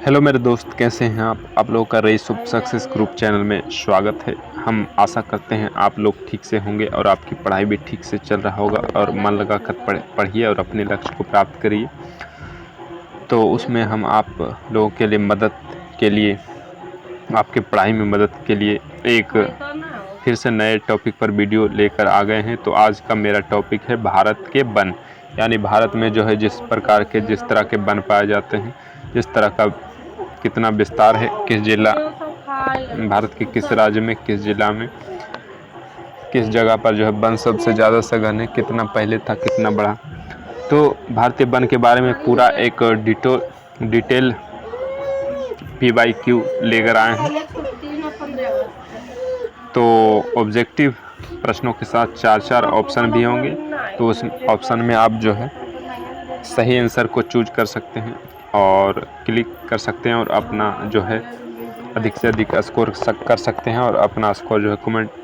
Hello मेरे दोस्त, कैसे हैं आप लोगों का रईस शुभ सक्सेस ग्रुप चैनल में स्वागत है। हम आशा करते हैं आप लोग ठीक से होंगे और आपकी पढ़ाई भी ठीक से चल रहा होगा और मन लगाकर पढ़िए और अपने लक्ष्य को प्राप्त करिए। तो उसमें हम आप लोगों के लिए मदद के लिए, आपके पढ़ाई में मदद के लिए एक फिर से नए टॉपिक पर वीडियो लेकर आ गए हैं। तो आज का मेरा टॉपिक है भारत के वन, यानी भारत में जो है जिस प्रकार के जिस तरह के वन पाए जाते हैं, जिस तरह का कितना विस्तार है, किस जिला, भारत के किस राज्य में, किस जिला में, किस जगह पर जो है वन सबसे ज़्यादा सघन है, कितना पहले था, कितना बड़ा। तो भारतीय वन के बारे में पूरा एक डिटेल PYQ लेकर आए हैं। तो ऑब्जेक्टिव प्रश्नों के साथ 4 ऑप्शन भी होंगे। तो उस ऑप्शन में आप जो है सही आंसर को चूज कर सकते हैं और क्लिक कर सकते हैं और अपना जो है अधिक से अधिक स्कोर कर सकते हैं और अपना स्कोर जो है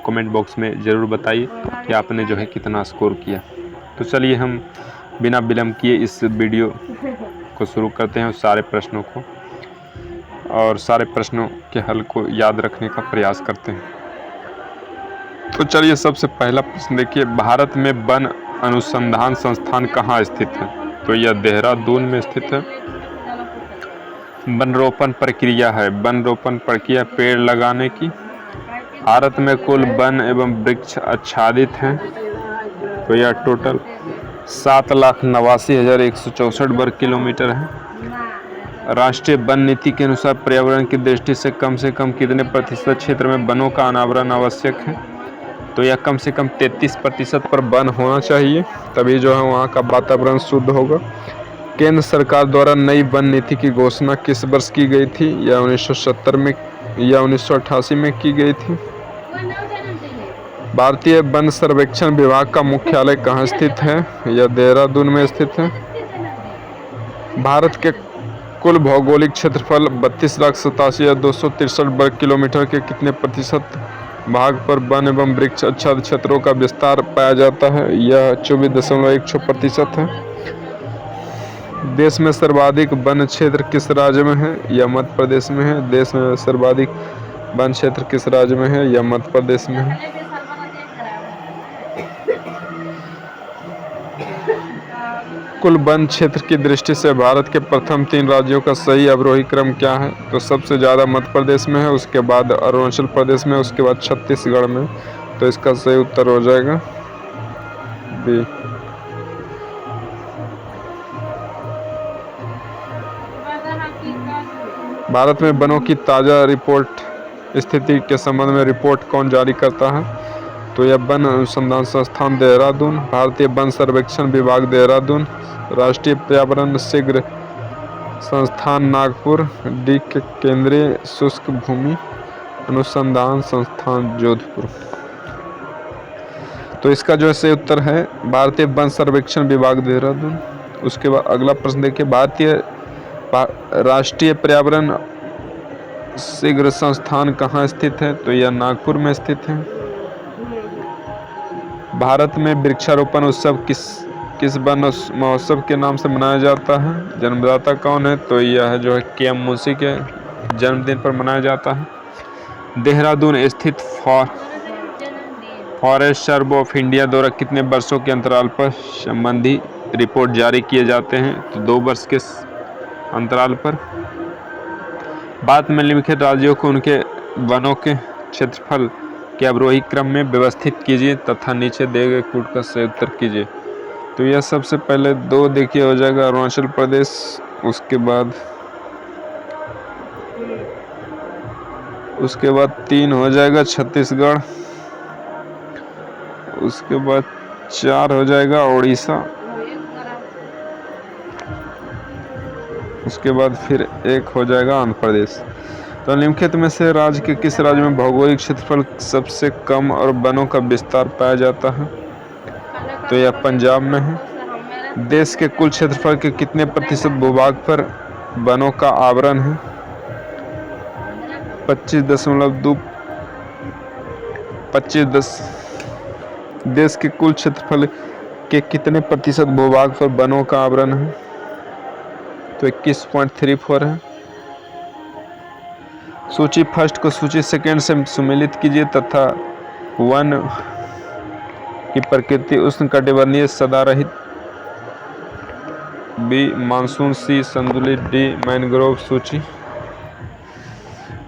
कमेंट बॉक्स में ज़रूर बताइए कि आपने जो है कितना स्कोर किया। तो चलिए हम बिना विलम्ब किए इस वीडियो को शुरू करते हैं, उस सारे प्रश्नों को और सारे प्रश्नों के हल को याद रखने का प्रयास करते हैं। तो चलिए सबसे पहला प्रश्न देखिए, भारत में वन अनुसंधान संस्थान कहाँ स्थित है? तो यह देहरादून में स्थित है। वन रोपण प्रक्रिया है, वन रोपण प्रक्रिया पेड़ लगाने की। भारत में कुल वन एवं वृक्ष आच्छादित हैं। तो यह टोटल 7,89,164 वर्ग किलोमीटर है। राष्ट्रीय वन नीति के अनुसार पर्यावरण की दृष्टि से कम कितने प्रतिशत क्षेत्र में वनों का अनावरण आवश्यक है? तो यह कम से कम 33% पर वन होना चाहिए, तभी जो है वहाँ का वातावरण शुद्ध होगा। केंद्र सरकार द्वारा नई वन नीति की घोषणा किस वर्ष की गई थी? या 1970 में या 1988 में की गई थी? भारतीय वन सर्वेक्षण विभाग का मुख्यालय कहाँ स्थित है? यह देहरादून में स्थित है। भारत के कुल भौगोलिक क्षेत्रफल 32,87,263 वर्ग किलोमीटर के कितने प्रतिशत भाग पर वन एवं वृक्ष आच्छादित क्षेत्रों का विस्तार पाया जाता है? यह 24.16% है। देश में सर्वाधिक वन क्षेत्र किस राज्य में है? यह मध्य प्रदेश में है। देश में सर्वाधिक वन क्षेत्र किस राज्य में है? यह मध्य प्रदेश में है। कुल वन क्षेत्र की दृष्टि से भारत के प्रथम 3 राज्यों का सही अवरोही क्रम क्या है? तो सबसे ज़्यादा मध्य प्रदेश में है, उसके बाद अरुणाचल प्रदेश में, उसके बाद छत्तीसगढ़ में। तो इसका सही उत्तर हो जाएगा बी। भारत में वनों की ताज़ा रिपोर्ट स्थिति के संबंध में रिपोर्ट कौन जारी करता है? तो यह वन अनुसंधान संस्थान देहरादून, भारतीय वन सर्वेक्षण विभाग देहरादून, राष्ट्रीय पर्यावरण शीघ्र संस्थान नागपुर, डी के केंद्रीय शुष्क भूमि अनुसंधान संस्थान जोधपुर। तो इसका जो सही उत्तर है भारतीय वन सर्वेक्षण विभाग देहरादून। उसके बाद अगला प्रश्न देखिए, भारतीय राष्ट्रीय पर्यावरण शीघ्र संस्थान कहाँ स्थित है? तो यह नागपुर में स्थित है। भारत में वृक्षारोपण उत्सव किस वन महोत्सव के नाम से मनाया जाता है? जन्मदाता कौन है? तो यह जो है KM मुंशी के जन्मदिन पर मनाया जाता है। देहरादून स्थित फॉरेस्ट सर्व ऑफ इंडिया द्वारा कितने वर्षों के अंतराल पर संबंधी रिपोर्ट जारी किए जाते हैं? तो 2 वर्ष के अंतराल पर। बाद में निम्नलिखित राज्यों को उनके वनों के क्षेत्रफल के अवरोही क्रम में व्यवस्थित कीजिए तथा नीचे दिए गए कूट का सही उत्तर कीजिए। तो यह सबसे पहले 2 देखिए हो जाएगा अरुणाचल प्रदेश, उसके बाद 3 हो जाएगा छत्तीसगढ़, उसके बाद 4 हो जाएगा उड़ीसा, उसके बाद फिर 1 हो जाएगा आंध्र प्रदेश। तो निम्नलिखित में से राज्य के किस राज्य में भौगोलिक क्षेत्रफल सबसे कम और वनों का विस्तार पाया जाता है? तो यह पंजाब में है। देश के कुल क्षेत्रफल के कितने प्रतिशत भूभाग पर वनों का आवरण है? 25.25। देश के कुल क्षेत्रफल के कितने प्रतिशत भूभाग पर वनों का आवरण है? तो 21.34 है। सूची फर्स्ट को सूची सेकंड से सुमेलित कीजिए तथा वन की प्रकृति उष्णकटिबंधीय सदारहित, बी मानसून, सी संतुलित, डी मैंग्रोव सूची।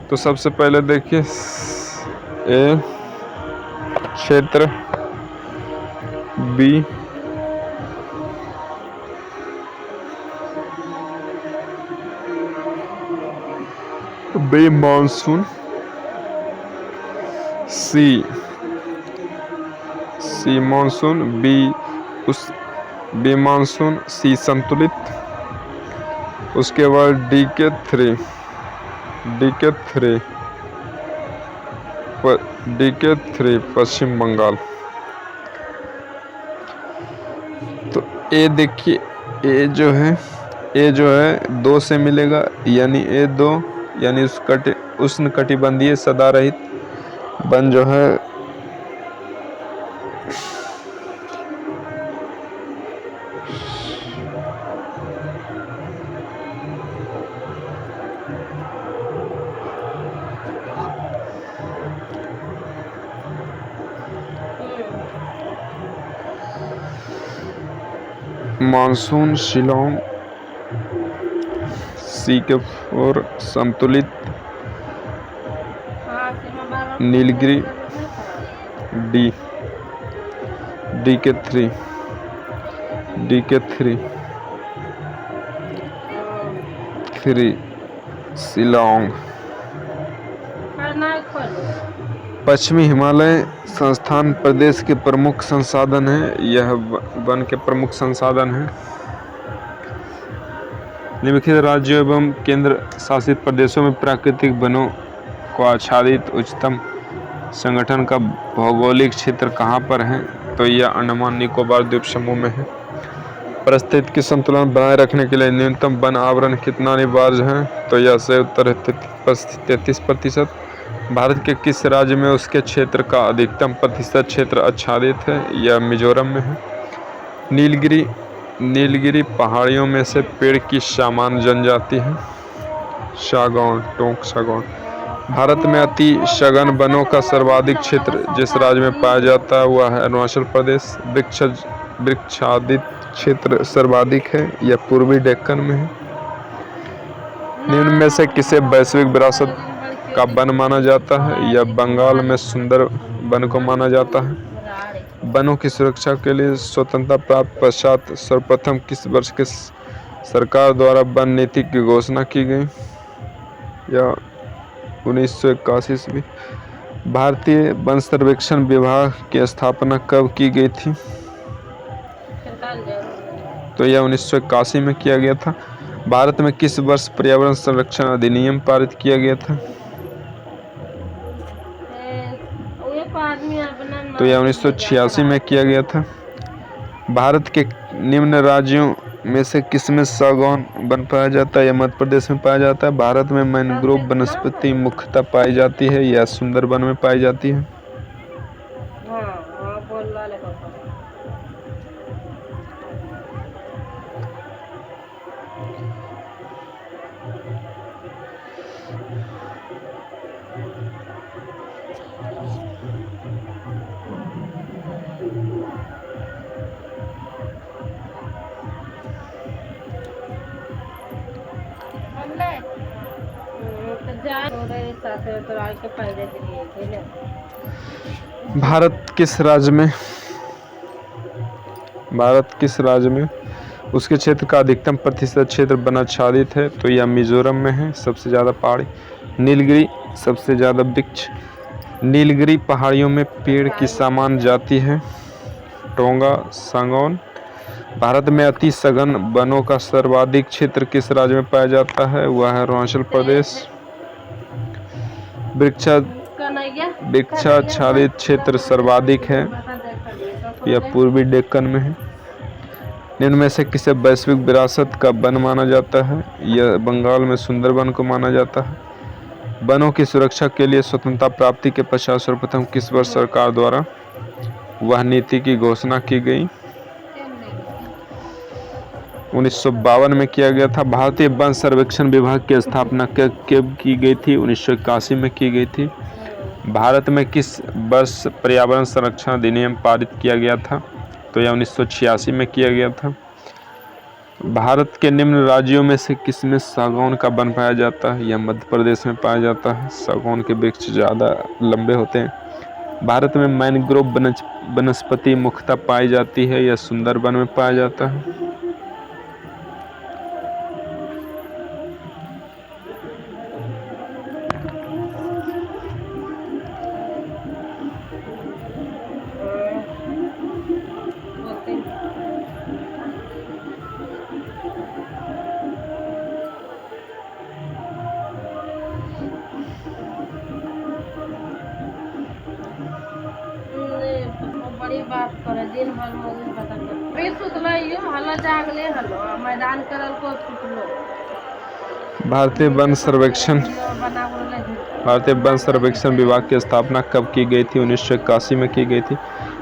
तो सबसे पहले देखिए ए क्षेत्र, बी मानसून, सी मानसून, बी मानसून, सी संतुलित। उसके बाद डी के थ्री पश्चिम बंगाल। तो ए देखिए, ए जो है 2 से मिलेगा, यानी A2 यानी उष्णकटिबंधीय सदारहित वन जो है मानसून शिलोंग, सी के 4 संतुलित नीलगिरी, डी के 3 शिलोंग। पश्चिमी हिमालय संस्थान प्रदेश के प्रमुख संसाधन है, यह वन के प्रमुख संसाधन है। निम्नलिखित राज्यों एवं केंद्र शासित प्रदेशों में प्राकृतिक वनों को आच्छादित उच्चतम संगठन का भौगोलिक क्षेत्र कहाँ पर है? तो यह अंडमान निकोबार द्वीप समूह में है। परिस्थिति की संतुलन बनाए रखने के लिए न्यूनतम वन आवरण कितना अनिवार्य है? तो यह से उत्तर 33%। भारत के किस राज्य में उसके क्षेत्र का अधिकतम प्रतिशत क्षेत्र आच्छादित है? यह मिजोरम में है। नीलगिरी पहाड़ियों में से पेड़ की सामान्य जनजाति है सागौन, टोंक सागौन। भारत में अति सघन वनों का सर्वाधिक क्षेत्र जिस राज्य में पाया जाता है वह है अरुणाचल प्रदेश। वृक्षादित क्षेत्र सर्वाधिक है, यह पूर्वी डेक्कन में है। निम्न में से किसे वैश्विक विरासत का वन माना जाता है? यह बंगाल में सुंदर वन को माना जाता है। वनों की सुरक्षा के लिए स्वतंत्रता प्राप्त पश्चात सर्वप्रथम किस वर्ष के सरकार द्वारा वन नीति की घोषणा की गई? या 1981 ईस्वी। भारतीय वन सर्वेक्षण विभाग की स्थापना कब की गई थी? तो यह 1981 में किया गया था। भारत में किस वर्ष पर्यावरण संरक्षण अधिनियम पारित किया गया था? तो यह 1986 में किया गया था। भारत के निम्न राज्यों में से किसमें सागौन वन पाया जाता है? यह मध्य प्रदेश में पाया जाता है। भारत में मैंग्रोव वनस्पति मुख्यतः पाई जाती है या सुंदरबन में पाई जाती है? भारत किस राज्य में उसके क्षेत्र का अधिकतम प्रतिशत क्षेत्र वन आच्छादित है? तो यह मिजोरम में है। सबसे ज़्यादा पहाड़ी नीलगिरी, सबसे ज़्यादा वृक्ष नीलगिरी पहाड़ियों में पेड़ की सामान्य जाति है टोंगा सागौन। भारत में अति सघन वनों का सर्वाधिक क्षेत्र किस राज्य में पाया जाता है? वह है अरुणाचल प्रदेश। वृक्षाच्छादित क्षेत्र सर्वाधिक है, यह पूर्वी डेक्कन में है। निम्न में से किसे वैश्विक विरासत का वन माना जाता है? यह बंगाल में सुंदरबन को माना जाता है। वनों की सुरक्षा के लिए स्वतंत्रता प्राप्ति के पश्चात सर्वप्रथम किस वर्ष सरकार द्वारा वह नीति की घोषणा की गई? 1952 में किया गया था। भारतीय वन सर्वेक्षण विभाग की स्थापना कब की गई थी? 1981 में की गई थी। भारत में किस वर्ष पर्यावरण संरक्षण अधिनियम पारित किया गया था? तो यह 1986 में किया गया था। भारत के निम्न राज्यों में से किसमें सागौन का वन पाया जाता है? यह मध्य प्रदेश में पाया जाता है। सागौन के वृक्ष ज़्यादा लंबे होते हैं। भारत में मैनग्रोव वनस्पति मुख्यतः पाई जाती है या सुंदरबन में पाया जाता है? बड़ी बात करे दिन भर मोबाइल पता कर भी सुतलो यो हल्ला जागले हल्लो मैदान करल को सुतलो। भारतीय वन सर्वेक्षण विभाग की स्थापना कब की गई थी? 1981 में की गई थी।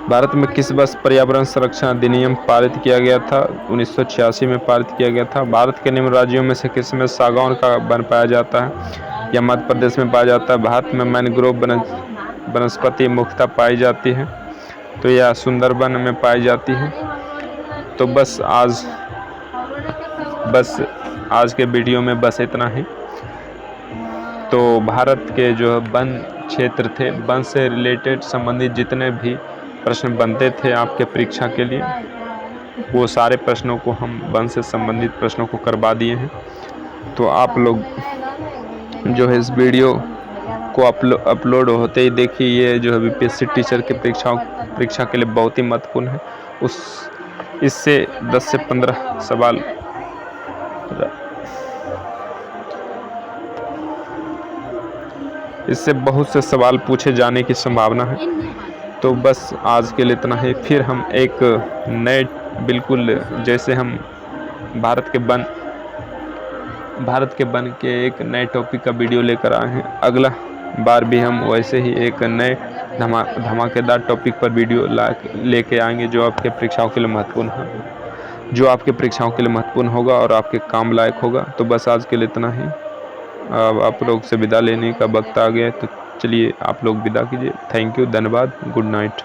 भारत में किस वर्ष पर्यावरण संरक्षण अधिनियम पारित किया गया था? 1986 में पारित किया गया था। भारत के निम्न राज्यों में से किस में सागौन का वन पाया जाता है या मध्य प्रदेश में पाया जाता है? भारत में मैनग्रोव वनस्पति मुख्यतः पाई जाती है तो यह सुंदरबन में पाई जाती है। तो बस आज के वीडियो में बस इतना ही। तो भारत के जो वन क्षेत्र थे, वन से रिलेटेड संबंधित जितने भी प्रश्न बनते थे आपके परीक्षा के लिए, वो सारे प्रश्नों को हम वन से संबंधित प्रश्नों को करवा दिए हैं। तो आप लोग जो है इस वीडियो को अपलोड होते ही देखिए। ये जो है बीपीएससी टीचर की परीक्षा के लिए बहुत ही महत्वपूर्ण है। इससे 10 से 15 सवाल इससे बहुत से सवाल पूछे जाने की संभावना है। तो बस आज के लिए इतना ही। फिर हम एक नए बिल्कुल जैसे हम भारत के वन के एक नए टॉपिक का वीडियो लेकर आए हैं, अगला बार भी हम वैसे ही एक नए धमाकेदार टॉपिक पर वीडियो लेके आएंगे जो आपके परीक्षाओं के लिए महत्वपूर्ण होगा और आपके काम लायक होगा। तो बस आज के लिए इतना ही। अब आप लोग से विदा लेने का वक्त आ गया है, तो चलिए आप लोग विदा कीजिए। थैंक यू, धन्यवाद, गुड नाइट।